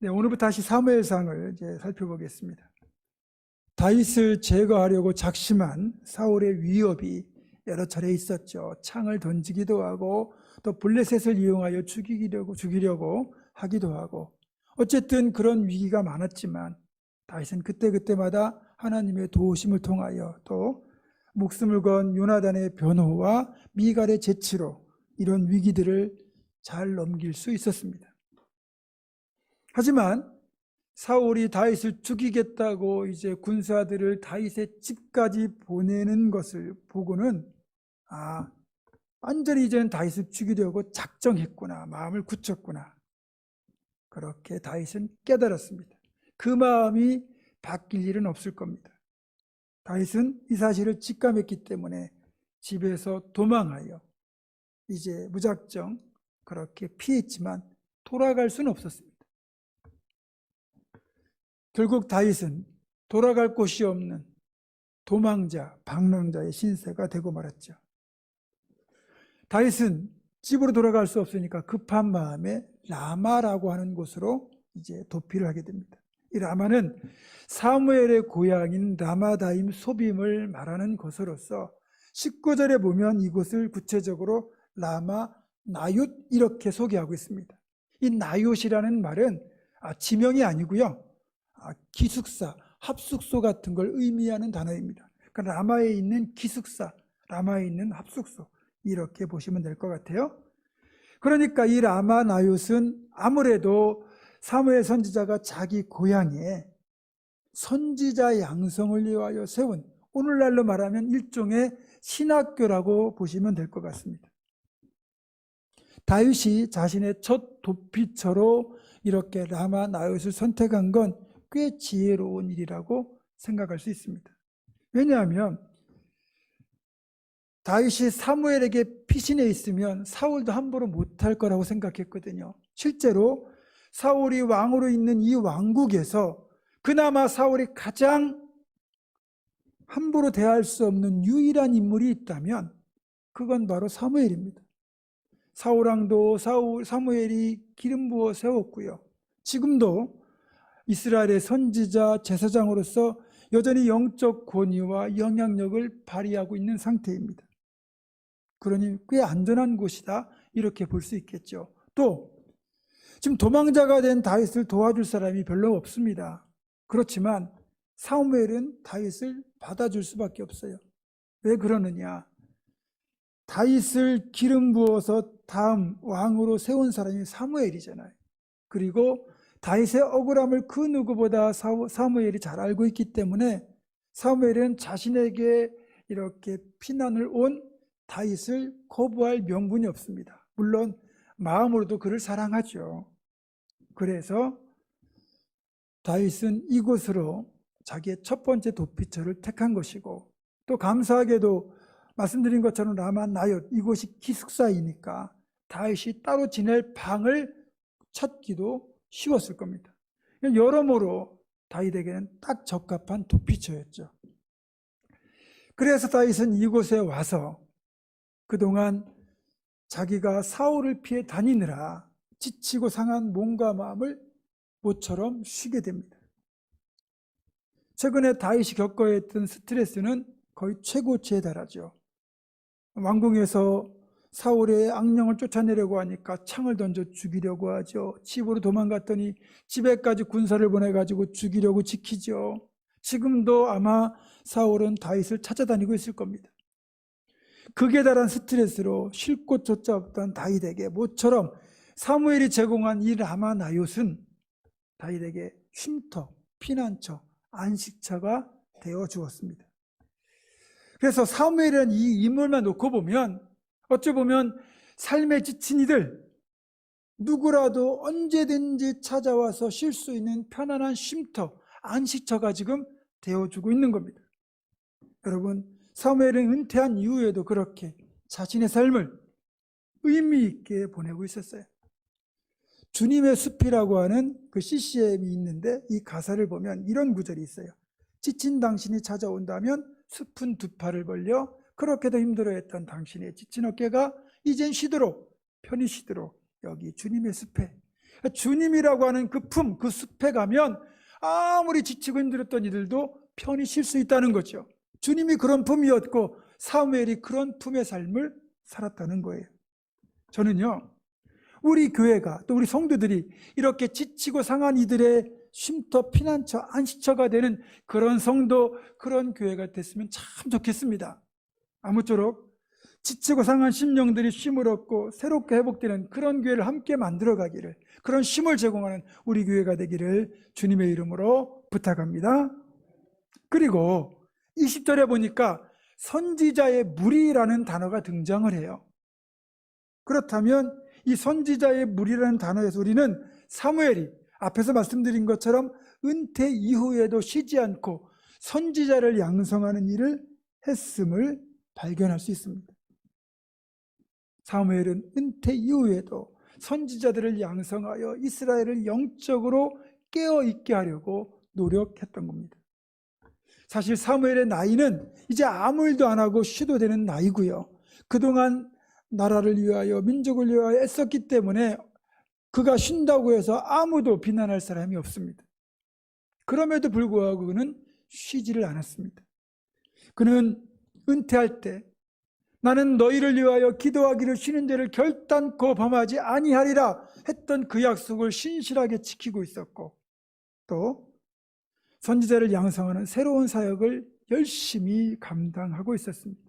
네, 오늘부터 다시 사무엘상을 이제 살펴보겠습니다. 다윗을 제거하려고 작심한 사울의 위협이 여러 차례 있었죠. 창을 던지기도 하고 또 블레셋을 이용하여 죽이려고 하기도 하고, 어쨌든 그런 위기가 많았지만 다윗은 그때그때마다 하나님의 도우심을 통하여 또 목숨을 건 요나단의 변호와 미갈의 재치로 이런 위기들을 잘 넘길 수 있었습니다. 하지만 사울이 다윗을 죽이겠다고 이제 군사들을 다윗의 집까지 보내는 것을 보고는 완전히 이제는 다윗을 죽이려고 작정했구나, 마음을 굳혔구나, 그렇게 다윗은 깨달았습니다. 그 마음이 바뀔 일은 없을 겁니다. 다윗은 이 사실을 직감했기 때문에 집에서 도망하여 이제 무작정 그렇게 피했지만 돌아갈 수는 없었습니다. 결국 다윗은 돌아갈 곳이 없는 도망자, 방랑자의 신세가 되고 말았죠. 다윗은 집으로 돌아갈 수 없으니까 급한 마음에 라마라고 하는 곳으로 이제 도피를 하게 됩니다. 이 라마는 사무엘의 고향인 라마다임 소빔을 말하는 것으로서 19절에 보면 이곳을 구체적으로 라마 나윳 이렇게 소개하고 있습니다. 이 나윳이라는 말은 지명이 아니고요, 기숙사, 합숙소 같은 걸 의미하는 단어입니다. 그러니까 라마에 있는 기숙사, 라마에 있는 합숙소, 이렇게 보시면 될 것 같아요. 그러니까 이 라마 나윳은 아무래도 사무엘 선지자가 자기 고향에 선지자 양성을 위하여 세운, 오늘날로 말하면 일종의 신학교라고 보시면 될 것 같습니다. 다윗이 자신의 첫 도피처로 이렇게 라마 나윳을 선택한 건 꽤 지혜로운 일이라고 생각할 수 있습니다. 왜냐하면 다윗이 사무엘에게 피신해 있으면 사울도 함부로 못할 거라고 생각했거든요. 실제로 사울이 왕으로 있는 이 왕국에서 그나마 사울이 가장 함부로 대할 수 없는 유일한 인물이 있다면 그건 바로 사무엘입니다. 사울왕도 사무엘이 기름 부어 세웠고요, 지금도 이스라엘의 선지자 제사장으로서 여전히 영적 권위와 영향력을 발휘하고 있는 상태입니다. 그러니 꽤 안전한 곳이다, 이렇게 볼 수 있겠죠. 또 지금 도망자가 된 다윗을 도와줄 사람이 별로 없습니다. 그렇지만 사무엘은 다윗을 받아줄 수밖에 없어요. 왜 그러느냐? 다윗을 기름 부어서 다음 왕으로 세운 사람이 사무엘이잖아요. 그리고 다윗의 억울함을 그 누구보다 사무엘이 잘 알고 있기 때문에 사무엘은 자신에게 이렇게 피난을 온 다윗을 거부할 명분이 없습니다. 물론 마음으로도 그를 사랑하죠. 그래서 다윗은 이곳으로 자기의 첫 번째 도피처를 택한 것이고, 또 감사하게도 말씀드린 것처럼 라마 나윳, 이곳이 기숙사이니까 다윗이 따로 지낼 방을 찾기도 쉬웠을 겁니다. 여러모로 다윗에게는 딱 적합한 도피처였죠. 그래서 다윗은 이곳에 와서 그동안 자기가 사울을 피해 다니느라 지치고 상한 몸과 마음을 모처럼 쉬게 됩니다. 최근에 다윗이 겪어야 했던 스트레스는 거의 최고치에 달하죠. 왕궁에서 사울의 악령을 쫓아내려고 하니까 창을 던져 죽이려고 하죠. 집으로 도망갔더니 집에까지 군사를 보내가지고 죽이려고 지키죠. 지금도 아마 사울은 다윗을 찾아다니고 있을 겁니다. 극에 달한 스트레스로 쉴 곳조차 없던 다윗에게 모처럼 사무엘이 제공한 이 라마 나윳은 다윗에게 쉼터, 피난처, 안식처가 되어 주었습니다. 그래서 사무엘이라는 이 인물만 놓고 보면 어찌 보면 삶에 지친 이들 누구라도 언제든지 찾아와서 쉴 수 있는 편안한 쉼터, 안식처가 지금 되어주고 있는 겁니다. 여러분, 사무엘은 은퇴한 이후에도 그렇게 자신의 삶을 의미 있게 보내고 있었어요. 주님의 숲이라고 하는 그 CCM이 있는데 이 가사를 보면 이런 구절이 있어요. 지친 당신이 찾아온다면 숲은 두 팔을 벌려 그렇게도 힘들어했던 당신의 지친 어깨가 이젠 쉬도록, 편히 쉬도록 여기 주님의 숲에, 주님이라고 하는 그 품, 그 숲에 가면 아무리 지치고 힘들었던 이들도 편히 쉴 수 있다는 거죠. 주님이 그런 품이었고 사무엘이 그런 품의 삶을 살았다는 거예요. 저는요, 우리 교회가 또 우리 성도들이 이렇게 지치고 상한 이들의 쉼터, 피난처, 안식처가 되는 그런 성도, 그런 교회가 됐으면 참 좋겠습니다. 아무쪼록 지치고 상한 심령들이 쉼을 얻고 새롭게 회복되는 그런 교회를 함께 만들어가기를, 그런 쉼을 제공하는 우리 교회가 되기를 주님의 이름으로 부탁합니다. 그리고 20절에 보니까 선지자의 무리라는 단어가 등장을 해요. 그렇다면 이 선지자의 무리라는 단어에서 우리는 사무엘이 앞에서 말씀드린 것처럼 은퇴 이후에도 쉬지 않고 선지자를 양성하는 일을 했음을 발견할 수 있습니다. 사무엘은 은퇴 이후에도 선지자들을 양성하여 이스라엘을 영적으로 깨어있게 하려고 노력했던 겁니다. 사실 사무엘의 나이는 이제 아무 일도 안 하고 쉬도 되는 나이고요. 그동안 나라를 위하여 민족을 위하여 애썼기 때문에 그가 쉰다고 해서 아무도 비난할 사람이 없습니다. 그럼에도 불구하고 그는 쉬지를 않았습니다. 그는 은퇴할 때 나는 너희를 위하여 기도하기를 쉬는 죄를 결단코 범하지 아니하리라 했던 그 약속을 신실하게 지키고 있었고, 또 선지자를 양성하는 새로운 사역을 열심히 감당하고 있었습니다.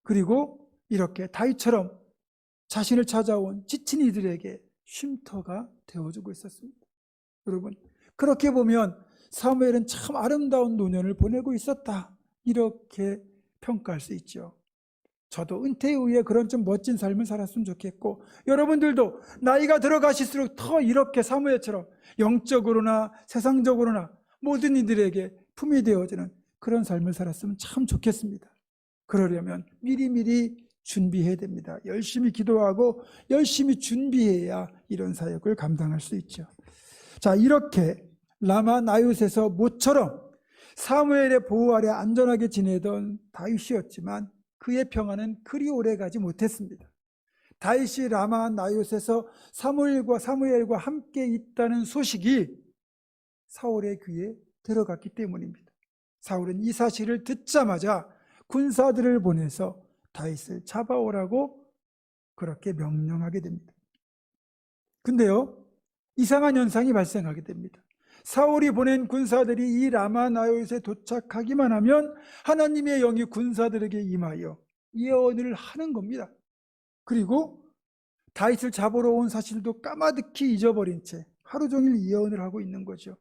그리고 이렇게 다윗처럼 자신을 찾아온 지친 이들에게 쉼터가 되어주고 있었습니다. 여러분, 그렇게 보면 사무엘은 참 아름다운 노년을 보내고 있었다, 이렇게 평가할 수 있죠. 저도 은퇴 후에 그런 좀 멋진 삶을 살았으면 좋겠고, 여러분들도 나이가 들어가실수록 더 이렇게 사무엘처럼 영적으로나 세상적으로나 모든 이들에게 품이 되어지는 그런 삶을 살았으면 참 좋겠습니다. 그러려면 미리미리 준비해야 됩니다. 열심히 기도하고 열심히 준비해야 이런 사역을 감당할 수 있죠. 자, 이렇게 라마 나옳에서 모처럼 사무엘의 보호 아래 안전하게 지내던 다윗이었지만 그의 평안은 그리 오래 가지 못했습니다. 다윗이 라마 나옳에서 사무엘과 함께 있다는 소식이 사울의 귀에 들어갔기 때문입니다. 사울은 이 사실을 듣자마자 군사들을 보내서 다윗을 잡아오라고 그렇게 명령하게 됩니다. 근데요, 이상한 현상이 발생하게 됩니다. 사울이 보낸 군사들이 이 라마 나옳에 도착하기만 하면 하나님의 영이 군사들에게 임하여 예언을 하는 겁니다. 그리고 다윗을 잡으러 온 사실도 까마득히 잊어버린 채 하루 종일 예언을 하고 있는 거죠.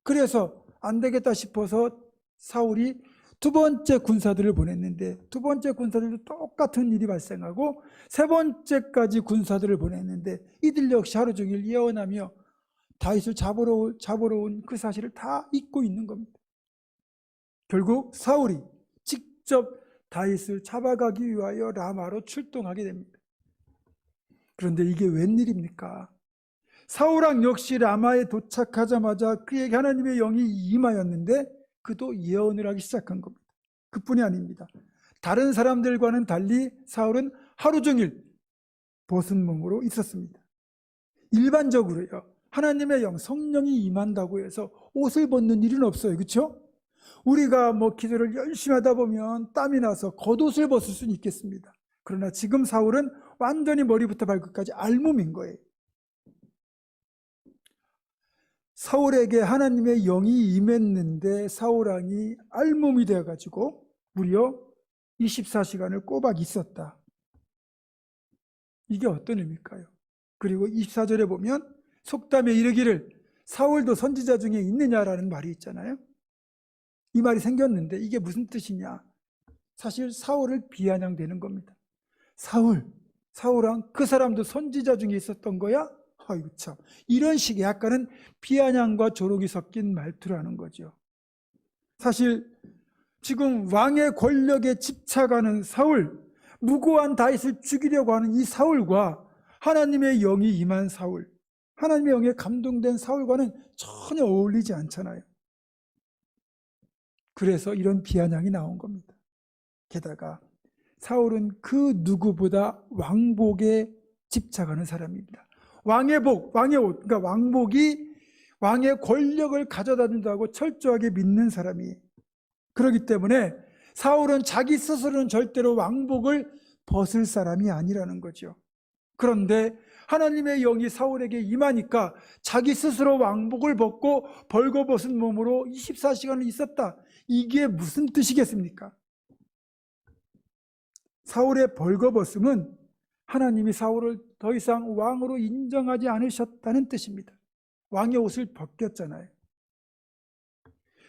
그래서 안 되겠다 싶어서 사울이 두 번째 군사들을 보냈는데 두 번째 군사들도 똑같은 일이 발생하고 세 번째까지 군사들을 보냈는데 이들 역시 하루 종일 예언하며 다윗을 잡으러 온 그 사실을 다 잊고 있는 겁니다. 결국 사울이 직접 다윗을 잡아가기 위하여 라마로 출동하게 됩니다. 그런데 이게 웬일입니까? 사울왕 역시 라마에 도착하자마자 그에게 하나님의 영이 임하였는데 그도 예언을 하기 시작한 겁니다. 그뿐이 아닙니다. 다른 사람들과는 달리 사울은 하루 종일 벗은 몸으로 있었습니다. 일반적으로요, 하나님의 영, 성령이 임한다고 해서 옷을 벗는 일은 없어요. 그렇죠? 우리가 기도를 열심히 하다 보면 땀이 나서 겉옷을 벗을 수는 있겠습니다. 그러나 지금 사울은 완전히 머리부터 발끝까지 알몸인 거예요. 사울에게 하나님의 영이 임했는데 사울왕이 알몸이 되어가지고 무려 24시간을 꼬박 있었다. 이게 어떤 의미일까요? 그리고 24절에 보면 속담에 이르기를 사울도 선지자 중에 있느냐라는 말이 있잖아요. 이 말이 생겼는데 이게 무슨 뜻이냐? 사실 사울을 비아냥대는 겁니다. 사울왕 그 사람도 선지자 중에 있었던 거야? 아이고 참, 이런 식의 약간은 비아냥과 조롱이 섞인 말투라는 거죠. 사실 지금 왕의 권력에 집착하는 사울, 무고한 다윗을 죽이려고 하는 이 사울과 하나님의 영이 임한 사울, 하나님의 영에 감동된 사울과는 전혀 어울리지 않잖아요. 그래서 이런 비아냥이 나온 겁니다. 게다가 사울은 그 누구보다 왕복에 집착하는 사람입니다. 왕의 복, 왕의 옷, 그러니까 왕복이 왕의 권력을 가져다 준다고 철저하게 믿는 사람이. 그렇기 때문에 사울은 자기 스스로는 절대로 왕복을 벗을 사람이 아니라는 거죠. 그런데 하나님의 영이 사울에게 임하니까 자기 스스로 왕복을 벗고 벌거벗은 몸으로 24시간을 있었다. 이게 무슨 뜻이겠습니까? 사울의 벌거벗음은 하나님이 사울을 더 이상 왕으로 인정하지 않으셨다는 뜻입니다. 왕의 옷을 벗겼잖아요.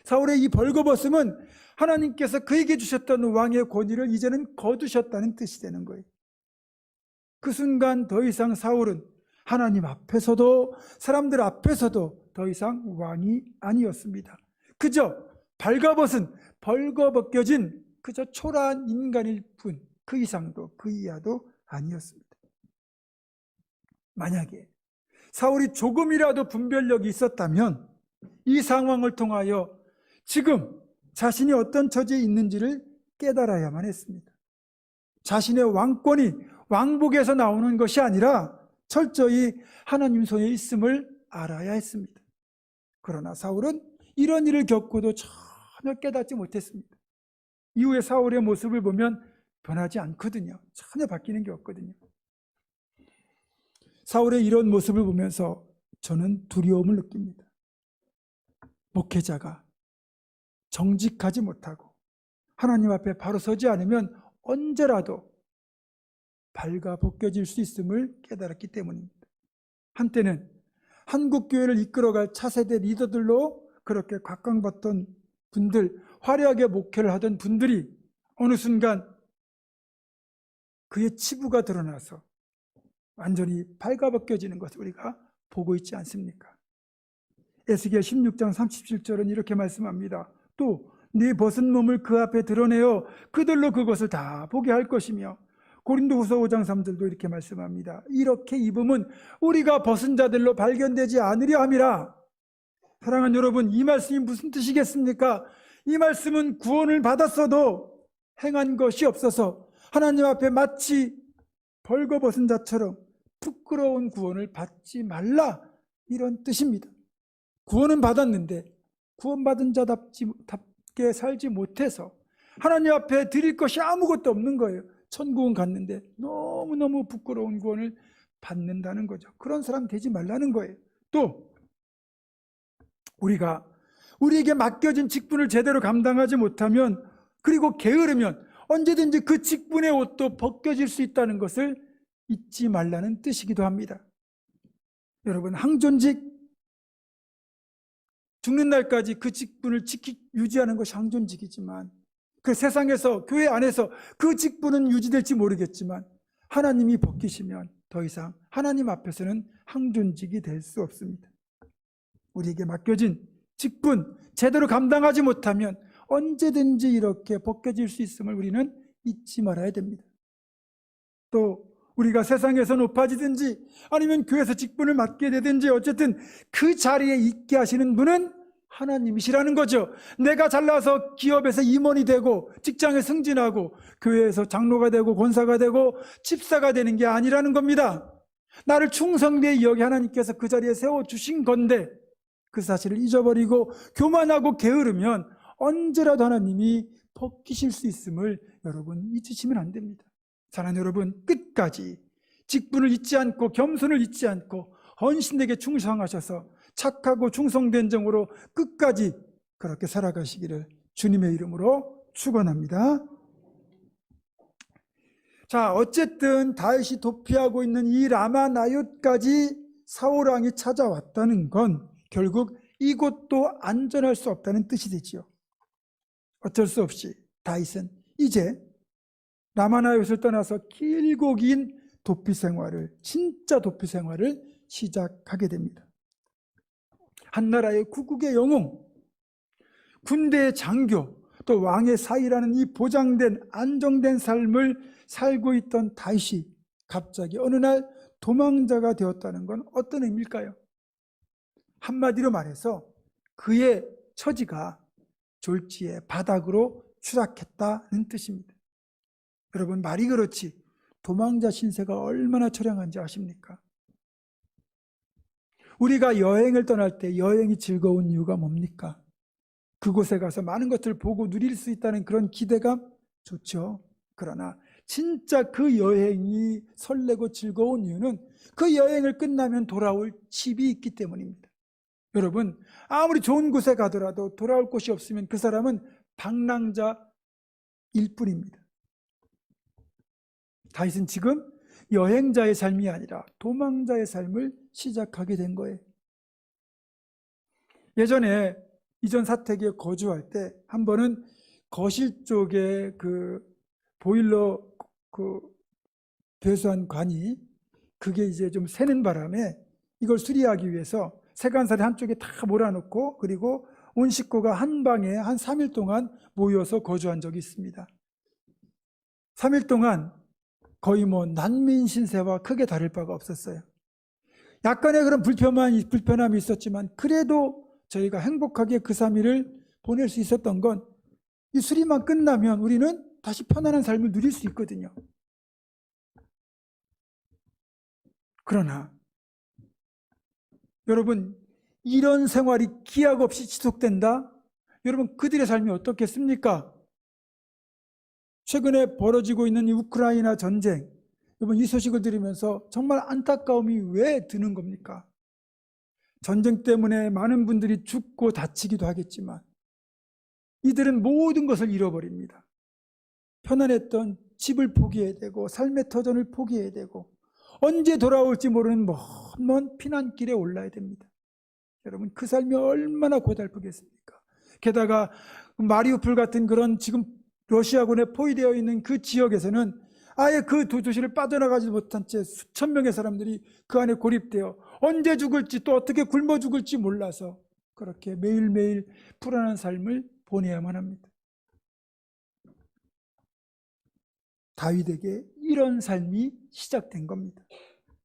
사울의 이 벌거벗음은 하나님께서 그에게 주셨던 왕의 권위를 이제는 거두셨다는 뜻이 되는 거예요. 그 순간 더 이상 사울은 하나님 앞에서도 사람들 앞에서도 더 이상 왕이 아니었습니다. 그저 벌거벗겨진 그저 초라한 인간일 뿐, 그 이상도 그 이하도 아니었습니다. 만약에 사울이 조금이라도 분별력이 있었다면 이 상황을 통하여 지금 자신이 어떤 처지에 있는지를 깨달아야만 했습니다. 자신의 왕권이 왕복에서 나오는 것이 아니라 철저히 하나님 손에 있음을 알아야 했습니다. 그러나 사울은 이런 일을 겪고도 전혀 깨닫지 못했습니다. 이후에 사울의 모습을 보면 변하지 않거든요. 전혀 바뀌는 게 없거든요. 사울의 이런 모습을 보면서 저는 두려움을 느낍니다. 목회자가 정직하지 못하고 하나님 앞에 바로 서지 않으면 언제라도 발가벗겨질 수 있음을 깨달았기 때문입니다. 한때는 한국교회를 이끌어갈 차세대 리더들로 그렇게 각광받던 분들, 화려하게 목회를 하던 분들이 어느 순간 그의 치부가 드러나서 완전히 발가벗겨지는 것을 우리가 보고 있지 않습니까? 에스겔 16장 37절은 이렇게 말씀합니다. 또 네 벗은 몸을 그 앞에 드러내어 그들로 그것을 다 보게 할 것이며, 고린도후서 5장 3절도 이렇게 말씀합니다. 이렇게 입음은 우리가 벗은 자들로 발견되지 않으려 함이라. 사랑하는 여러분, 이 말씀이 무슨 뜻이겠습니까? 이 말씀은 구원을 받았어도 행한 것이 없어서 하나님 앞에 마치 벌거벗은 자처럼 부끄러운 구원을 받지 말라, 이런 뜻입니다. 구원은 받았는데 구원받은 자답게 살지 못해서 하나님 앞에 드릴 것이 아무것도 없는 거예요. 천국은 갔는데 너무너무 부끄러운 구원을 받는다는 거죠. 그런 사람 되지 말라는 거예요. 또 우리에게 맡겨진 직분을 제대로 감당하지 못하면, 그리고 게으르면 언제든지 그 직분의 옷도 벗겨질 수 있다는 것을 잊지 말라는 뜻이기도 합니다. 여러분, 항존직, 죽는 날까지 그 직분을 유지하는 것이 항존직이지만, 그 세상에서, 교회 안에서 그 직분은 유지될지 모르겠지만 하나님이 벗기시면 더 이상 하나님 앞에서는 항존직이 될 수 없습니다. 우리에게 맡겨진 직분 제대로 감당하지 못하면 언제든지 이렇게 벗겨질 수 있음을 우리는 잊지 말아야 됩니다. 또 우리가 세상에서 높아지든지 아니면 교회에서 직분을 맡게 되든지 어쨌든 그 자리에 있게 하시는 분은 하나님이시라는 거죠. 내가 잘나서 기업에서 임원이 되고 직장에 승진하고 교회에서 장로가 되고 권사가 되고 집사가 되는 게 아니라는 겁니다. 나를 충성되이 여기 하나님께서 그 자리에 세워주신 건데, 그 사실을 잊어버리고 교만하고 게으르면 언제라도 하나님이 벗기실 수 있음을 여러분 잊으시면 안 됩니다. 사랑하는 여러분, 끝까지 직분을 잊지 않고 겸손을 잊지 않고 헌신에게 충성하셔서 착하고 충성된 정으로 끝까지 그렇게 살아가시기를 주님의 이름으로 축원합니다. 자, 어쨌든 다윗이 도피하고 있는 이 라마나옅까지 사울 왕이 찾아왔다는 건 결국 이곳도 안전할 수 없다는 뜻이 되지요. 어쩔 수 없이 다윗은 이제 라마나옅을 떠나서 길고 긴 도피 생활을, 진짜 도피 생활을 시작하게 됩니다. 한 나라의 구국의 영웅, 군대의 장교, 또 왕의 사위라는 이 보장된 안정된 삶을 살고 있던 다윗이 갑자기 어느 날 도망자가 되었다는 건 어떤 의미일까요? 한마디로 말해서 그의 처지가 졸지에 바닥으로 추락했다는 뜻입니다. 여러분, 말이 그렇지 도망자 신세가 얼마나 처량한지 아십니까? 우리가 여행을 떠날 때 여행이 즐거운 이유가 뭡니까? 그곳에 가서 많은 것들을 보고 누릴 수 있다는 그런 기대감 좋죠. 그러나 진짜 그 여행이 설레고 즐거운 이유는 그 여행을 끝나면 돌아올 집이 있기 때문입니다. 여러분, 아무리 좋은 곳에 가더라도 돌아올 곳이 없으면 그 사람은 방랑자일 뿐입니다. 다윗은 지금 여행자의 삶이 아니라 도망자의 삶을 시작하게 된 거예요. 예전에 이전 사택에 거주할 때 한 번은 거실 쪽에 그 보일러 그 배수한 관이 그게 이제 좀 새는 바람에 이걸 수리하기 위해서 세간살이 한쪽에 다 몰아놓고 그리고 온 식구가 한 방에 한 3일 동안 모여서 거주한 적이 있습니다. 3일 동안 거의 뭐 난민 신세와 크게 다를 바가 없었어요. 약간의 그런 불편함이 있었지만 그래도 저희가 행복하게 그 3일을 보낼 수 있었던 건 이 수리만 끝나면 우리는 다시 편안한 삶을 누릴 수 있거든요. 그러나 여러분, 이런 생활이 기약 없이 지속된다? 여러분, 그들의 삶이 어떻겠습니까? 최근에 벌어지고 있는 이 우크라이나 전쟁, 여러분 이 소식을 들으면서 정말 안타까움이 왜 드는 겁니까? 전쟁 때문에 많은 분들이 죽고 다치기도 하겠지만 이들은 모든 것을 잃어버립니다. 편안했던 집을 포기해야 되고 삶의 터전을 포기해야 되고 언제 돌아올지 모르는 먼 피난길에 올라야 됩니다. 여러분, 그 삶이 얼마나 고달프겠습니까? 게다가 마리우폴 같은 그런 지금 러시아군에 포위되어 있는 그 지역에서는 아예 그 도시를 빠져나가지 못한 채 수천 명의 사람들이 그 안에 고립되어 언제 죽을지 또 어떻게 굶어 죽을지 몰라서 그렇게 매일매일 불안한 삶을 보내야만 합니다. 다윗에게 이런 삶이 시작된 겁니다.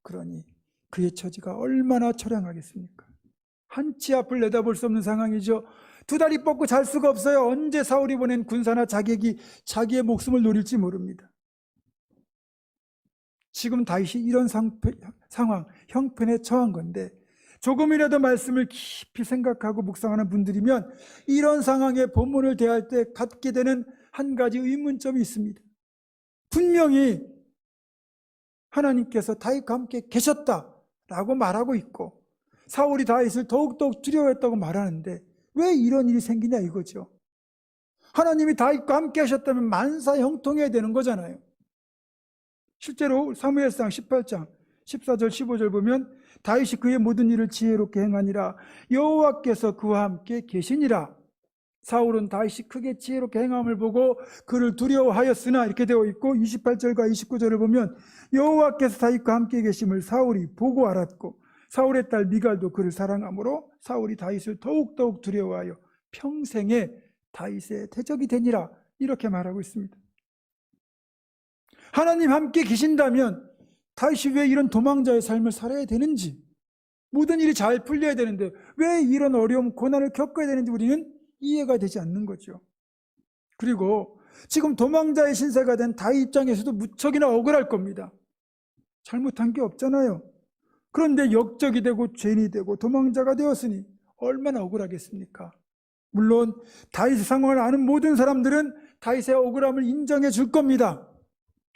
그러니 그의 처지가 얼마나 처량하겠습니까? 한치 앞을 내다볼 수 없는 상황이죠. 두 다리 뻗고 잘 수가 없어요. 언제 사울이 보낸 군사나 자객이 자기의 목숨을 노릴지 모릅니다. 지금 다윗이 이런 상황, 형편에 처한 건데 조금이라도 말씀을 깊이 생각하고 묵상하는 분들이면 이런 상황에 본문을 대할 때 갖게 되는 한 가지 의문점이 있습니다. 분명히 하나님께서 다윗과 함께 계셨다라고 말하고 있고 사울이 다윗을 더욱더욱 두려워했다고 말하는데 왜 이런 일이 생기냐 이거죠. 하나님이 다윗과 함께 하셨다면 만사 형통해야 되는 거잖아요. 실제로 사무엘상 18장 14절 15절 보면 다윗이 그의 모든 일을 지혜롭게 행하니라 여호와께서 그와 함께 계시니라. 사울은 다윗이 크게 지혜롭게 행함을 보고 그를 두려워하였으나 이렇게 되어 있고 28절과 29절을 보면 여호와께서 다윗과 함께 계심을 사울이 보고 알았고 사울의 딸 미갈도 그를 사랑하므로 사울이 다윗을 더욱더욱 두려워하여 평생에 다윗의 대적이 되니라 이렇게 말하고 있습니다. 하나님 함께 계신다면 다윗이 왜 이런 도망자의 삶을 살아야 되는지 모든 일이 잘 풀려야 되는데 왜 이런 어려움 고난을 겪어야 되는지 우리는 이해가 되지 않는 거죠. 그리고 지금 도망자의 신세가 된 다윗 입장에서도 무척이나 억울할 겁니다. 잘못한 게 없잖아요. 그런데 역적이 되고 죄인이 되고 도망자가 되었으니 얼마나 억울하겠습니까? 물론 다윗의 상황을 아는 모든 사람들은 다윗의 억울함을 인정해 줄 겁니다.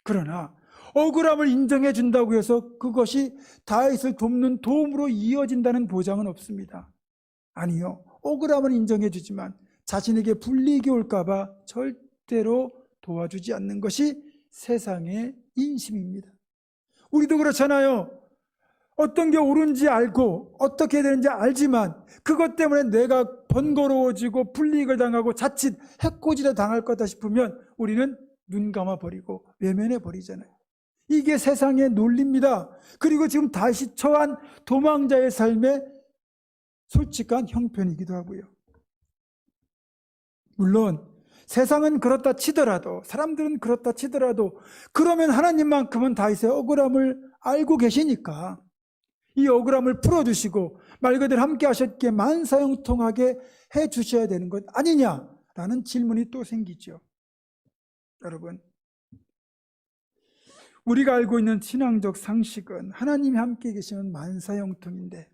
그러나 억울함을 인정해 준다고 해서 그것이 다윗을 돕는 도움으로 이어진다는 보장은 없습니다. 아니요. 억울함을 인정해 주지만 자신에게 불이익이 올까 봐 절대로 도와주지 않는 것이 세상의 인심입니다. 우리도 그렇잖아요. 어떤 게 옳은지 알고 어떻게 해야 되는지 알지만 그것 때문에 내가 번거로워지고 불이익을 당하고 자칫 해코지를 당할 거다 싶으면 우리는 눈 감아버리고 외면해버리잖아요. 이게 세상의 논리입니다. 그리고 지금 다시 처한 도망자의 삶의 솔직한 형편이기도 하고요. 물론 세상은 그렇다 치더라도 사람들은 그렇다 치더라도 그러면 하나님만큼은 다윗의 억울함을 알고 계시니까 이 억울함을 풀어주시고 말 그대로 함께 하셨기에 만사형통하게 해주셔야 되는 것 아니냐라는 질문이 또 생기죠. 여러분, 우리가 알고 있는 신앙적 상식은 하나님이 함께 계시면 만사형통인데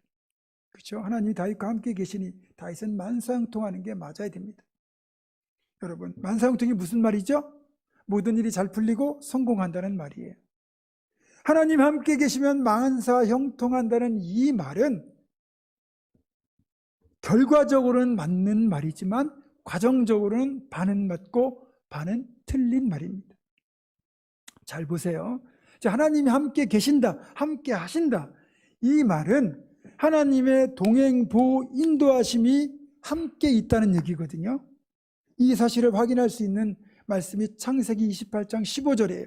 그렇죠? 하나님이 다윗과 함께 계시니 다윗은 만사형통하는 게 맞아야 됩니다. 여러분, 만사형통이 무슨 말이죠? 모든 일이 잘 풀리고 성공한다는 말이에요. 하나님 함께 계시면 만사형통한다는 이 말은 결과적으로는 맞는 말이지만 과정적으로는 반은 맞고 반은 틀린 말입니다. 잘 보세요. 하나님이 함께 계신다, 함께 하신다. 이 말은 하나님의 동행, 보호, 인도하심이 함께 있다는 얘기거든요. 이 사실을 확인할 수 있는 말씀이 창세기 28장 15절이에요.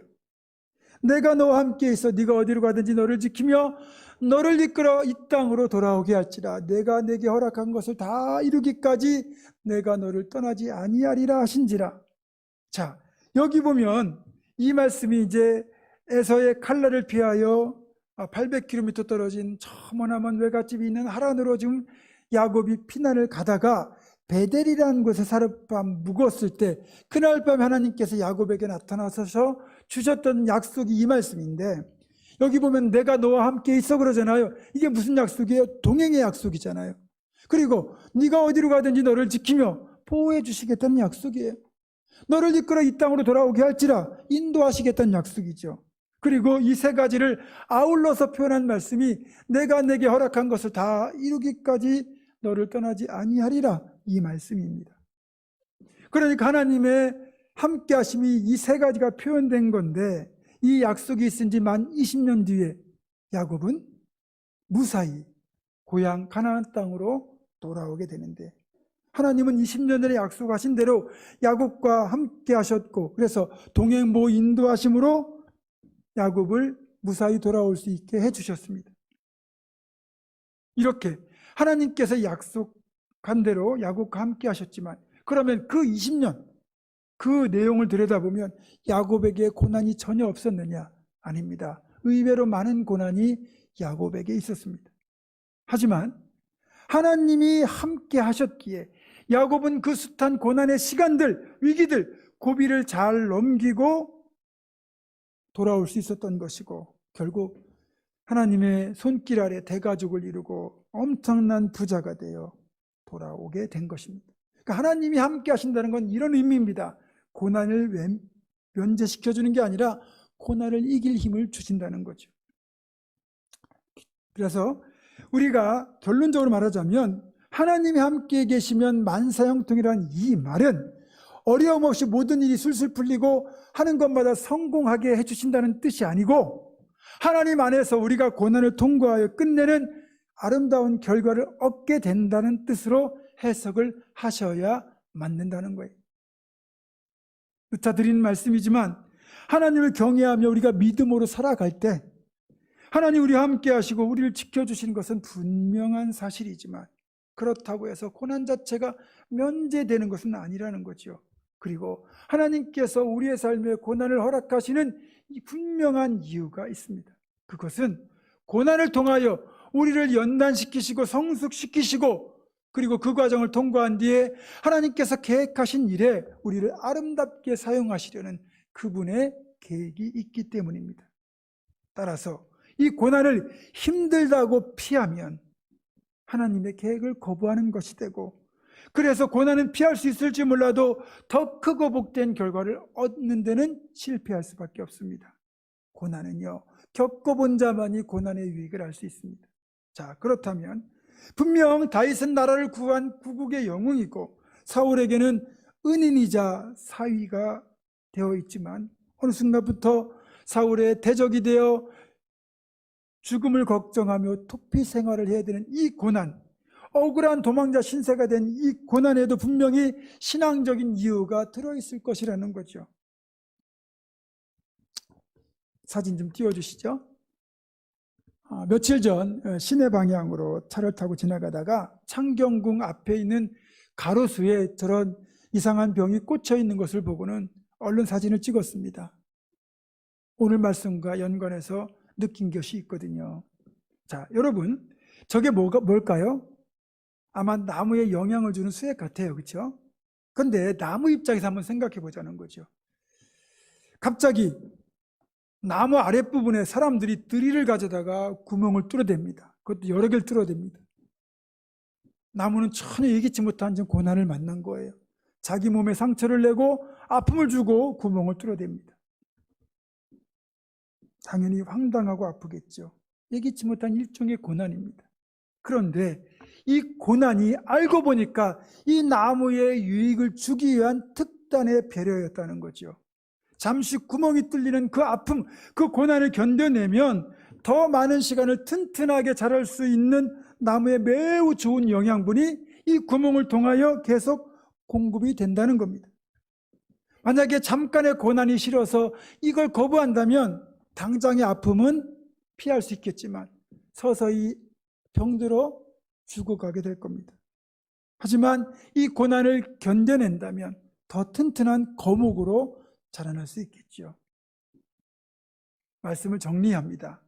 내가 너와 함께 있어 네가 어디로 가든지 너를 지키며 너를 이끌어 이 땅으로 돌아오게 할지라. 내가 내게 허락한 것을 다 이루기까지 내가 너를 떠나지 아니하리라 하신지라. 자, 여기 보면 이 말씀이 이제 에서의 칼날을 피하여 800km 떨어진 저 머나먼 외갓집이 있는 하란으로 지금 야곱이 피난을 가다가 베델이라는 곳에 하룻밤 묵었을 때 그날 밤 하나님께서 야곱에게 나타나셔서 주셨던 약속이 이 말씀인데, 여기 보면 내가 너와 함께 있어 그러잖아요. 이게 무슨 약속이에요? 동행의 약속이잖아요. 그리고 네가 어디로 가든지 너를 지키며 보호해 주시겠다는 약속이에요. 너를 이끌어 이 땅으로 돌아오게 할지라, 인도하시겠다는 약속이죠. 그리고 이 세 가지를 아울러서 표현한 말씀이 내가 내게 허락한 것을 다 이루기까지 너를 떠나지 아니하리라, 이 말씀입니다. 그러니까 하나님의 함께 하심이 이 세 가지가 표현된 건데, 이 약속이 있은 지 만 20년 뒤에 야곱은 무사히 고향 가나안 땅으로 돌아오게 되는데, 하나님은 20년 전에 약속하신 대로 야곱과 함께 하셨고, 그래서 동행보 인도하심으로 야곱을 무사히 돌아올 수 있게 해주셨습니다. 이렇게 하나님께서 약속한 대로 야곱과 함께 하셨지만, 그러면 그 20년 그 내용을 들여다보면 야곱에게 고난이 전혀 없었느냐? 아닙니다. 의외로 많은 고난이 야곱에게 있었습니다. 하지만 하나님이 함께 하셨기에 야곱은 그 숱한 고난의 시간들, 위기들, 고비를 잘 넘기고 돌아올 수 있었던 것이고, 결국 하나님의 손길 아래 대가족을 이루고 엄청난 부자가 되어 돌아오게 된 것입니다. 그러니까 하나님이 함께 하신다는 건 이런 의미입니다. 고난을 면제시켜주는 게 아니라 고난을 이길 힘을 주신다는 거죠. 그래서 우리가 결론적으로 말하자면, 하나님이 함께 계시면 만사형통이라는 이 말은 어려움 없이 모든 일이 술술 풀리고 하는 것마다 성공하게 해주신다는 뜻이 아니고, 하나님 안에서 우리가 고난을 통과하여 끝내는 아름다운 결과를 얻게 된다는 뜻으로 해석을 하셔야 맞는다는 거예요. 누차 드리는 말씀이지만, 하나님을 경외하며 우리가 믿음으로 살아갈 때 하나님 우리와 함께 하시고 우리를 지켜주시는 것은 분명한 사실이지만, 그렇다고 해서 고난 자체가 면제되는 것은 아니라는 거죠. 그리고 하나님께서 우리의 삶에 고난을 허락하시는 이 분명한 이유가 있습니다. 그것은 고난을 통하여 우리를 연단시키시고 성숙시키시고, 그리고 그 과정을 통과한 뒤에 하나님께서 계획하신 일에 우리를 아름답게 사용하시려는 그분의 계획이 있기 때문입니다. 따라서 이 고난을 힘들다고 피하면 하나님의 계획을 거부하는 것이 되고, 그래서 고난은 피할 수 있을지 몰라도 더 크고 복된 결과를 얻는 데는 실패할 수밖에 없습니다. 고난은요, 겪어본 자만이 고난의 유익을 알 수 있습니다. 자, 그렇다면 분명 다윗은 나라를 구한 구국의 영웅이고 사울에게는 은인이자 사위가 되어 있지만, 어느 순간부터 사울의 대적이 되어 죽음을 걱정하며 도피 생활을 해야 되는 이 고난, 억울한 도망자 신세가 된 이 고난에도 분명히 신앙적인 이유가 들어있을 것이라는 거죠. 사진 좀 띄워주시죠. 며칠 전 시내 방향으로 차를 타고 지나가다가 창경궁 앞에 있는 가로수에 저런 이상한 병이 꽂혀 있는 것을 보고는 얼른 사진을 찍었습니다. 오늘 말씀과 연관해서 느낀 것이 있거든요. 자, 여러분, 저게 뭘까요? 아마 나무에 영향을 주는 수액 같아요. 그렇죠? 그런데 나무 입장에서 한번 생각해 보자는 거죠. 갑자기 나무 아랫부분에 사람들이 드릴을 가져다가 구멍을 뚫어댑니다. 그것도 여러 개를 뚫어댑니다. 나무는 전혀 예기치 못한 고난을 만난 거예요. 자기 몸에 상처를 내고 아픔을 주고 구멍을 뚫어댑니다. 당연히 황당하고 아프겠죠. 예기치 못한 일종의 고난입니다. 그런데 이 고난이 알고 보니까 이 나무의 유익을 주기 위한 특단의 배려였다는 거죠. 잠시 구멍이 뚫리는 그 아픔, 그 고난을 견뎌내면 더 많은 시간을 튼튼하게 자랄 수 있는 나무의 매우 좋은 영양분이 이 구멍을 통하여 계속 공급이 된다는 겁니다. 만약에 잠깐의 고난이 싫어서 이걸 거부한다면 당장의 아픔은 피할 수 있겠지만 서서히 병들어 죽어가게 될 겁니다. 하지만 이 고난을 견뎌낸다면 더 튼튼한 거목으로 자라날 수 있겠죠. 말씀을 정리합니다.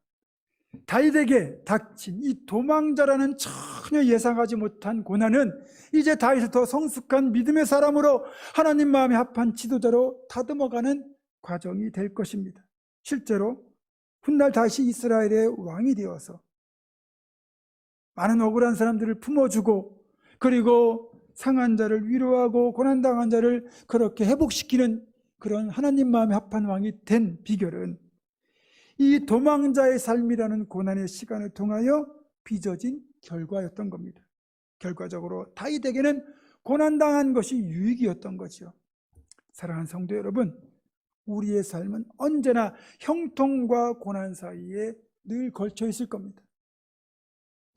다윗에게 닥친 이 도망자라는 전혀 예상하지 못한 고난은 이제 다윗을 더 성숙한 믿음의 사람으로 하나님 마음에 합한 지도자로 다듬어가는 과정이 될 것입니다. 실제로 훗날 다시 이스라엘의 왕이 되어서 많은 억울한 사람들을 품어주고 그리고 상한 자를 위로하고 고난당한 자를 그렇게 회복시키는 그런 하나님 마음에 합한 왕이 된 비결은 이 도망자의 삶이라는 고난의 시간을 통하여 빚어진 결과였던 겁니다. 결과적으로 다윗에게는 고난당한 것이 유익이었던 거죠. 사랑하는 성도 여러분, 우리의 삶은 언제나 형통과 고난 사이에 늘 걸쳐 있을 겁니다.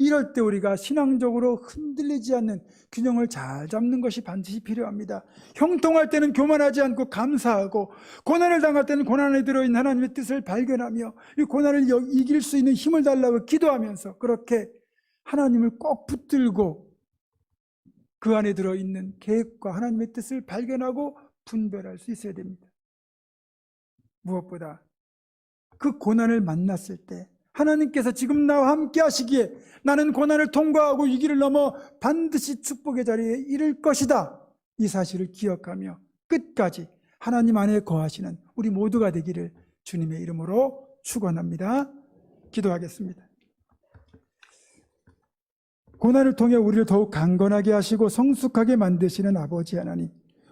이럴 때 우리가 신앙적으로 흔들리지 않는 균형을 잘 잡는 것이 반드시 필요합니다. 형통할 때는 교만하지 않고 감사하고 고난을 당할 때는 고난 안에 들어있는 하나님의 뜻을 발견하며 이 고난을 이길 수 있는 힘을 달라고 기도하면서 그렇게 하나님을 꼭 붙들고 그 안에 들어있는 계획과 하나님의 뜻을 발견하고 분별할 수 있어야 됩니다. 무엇보다 그 고난을 만났을 때 하나님께서 지금 나와 함께 하시기에 나는 고난을 통과하고 이 길을 넘어 반드시 축복의 자리에 이를 것이다. 이 사실을 기억하며 끝까지 하나님 안에 거하시는 우리 모두가 되기를 주님의 이름으로 축원합니다. 기도하겠습니다. 고난을 통해 우리를 더욱 강건하게 하시고 성숙하게 만드시는 아버지 하나님,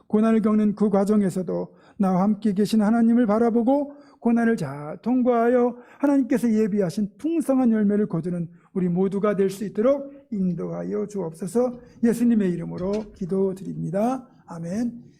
고난을 겪는 그 과정에서도 나와 함께 계신 하나님을 바라보고 고난을 잘 통과하여 하나님께서 예비하신 풍성한 열매를 거두는 우리 모두가 될 수 있도록 인도하여 주옵소서. 예수님의 이름으로 기도드립니다. 아멘.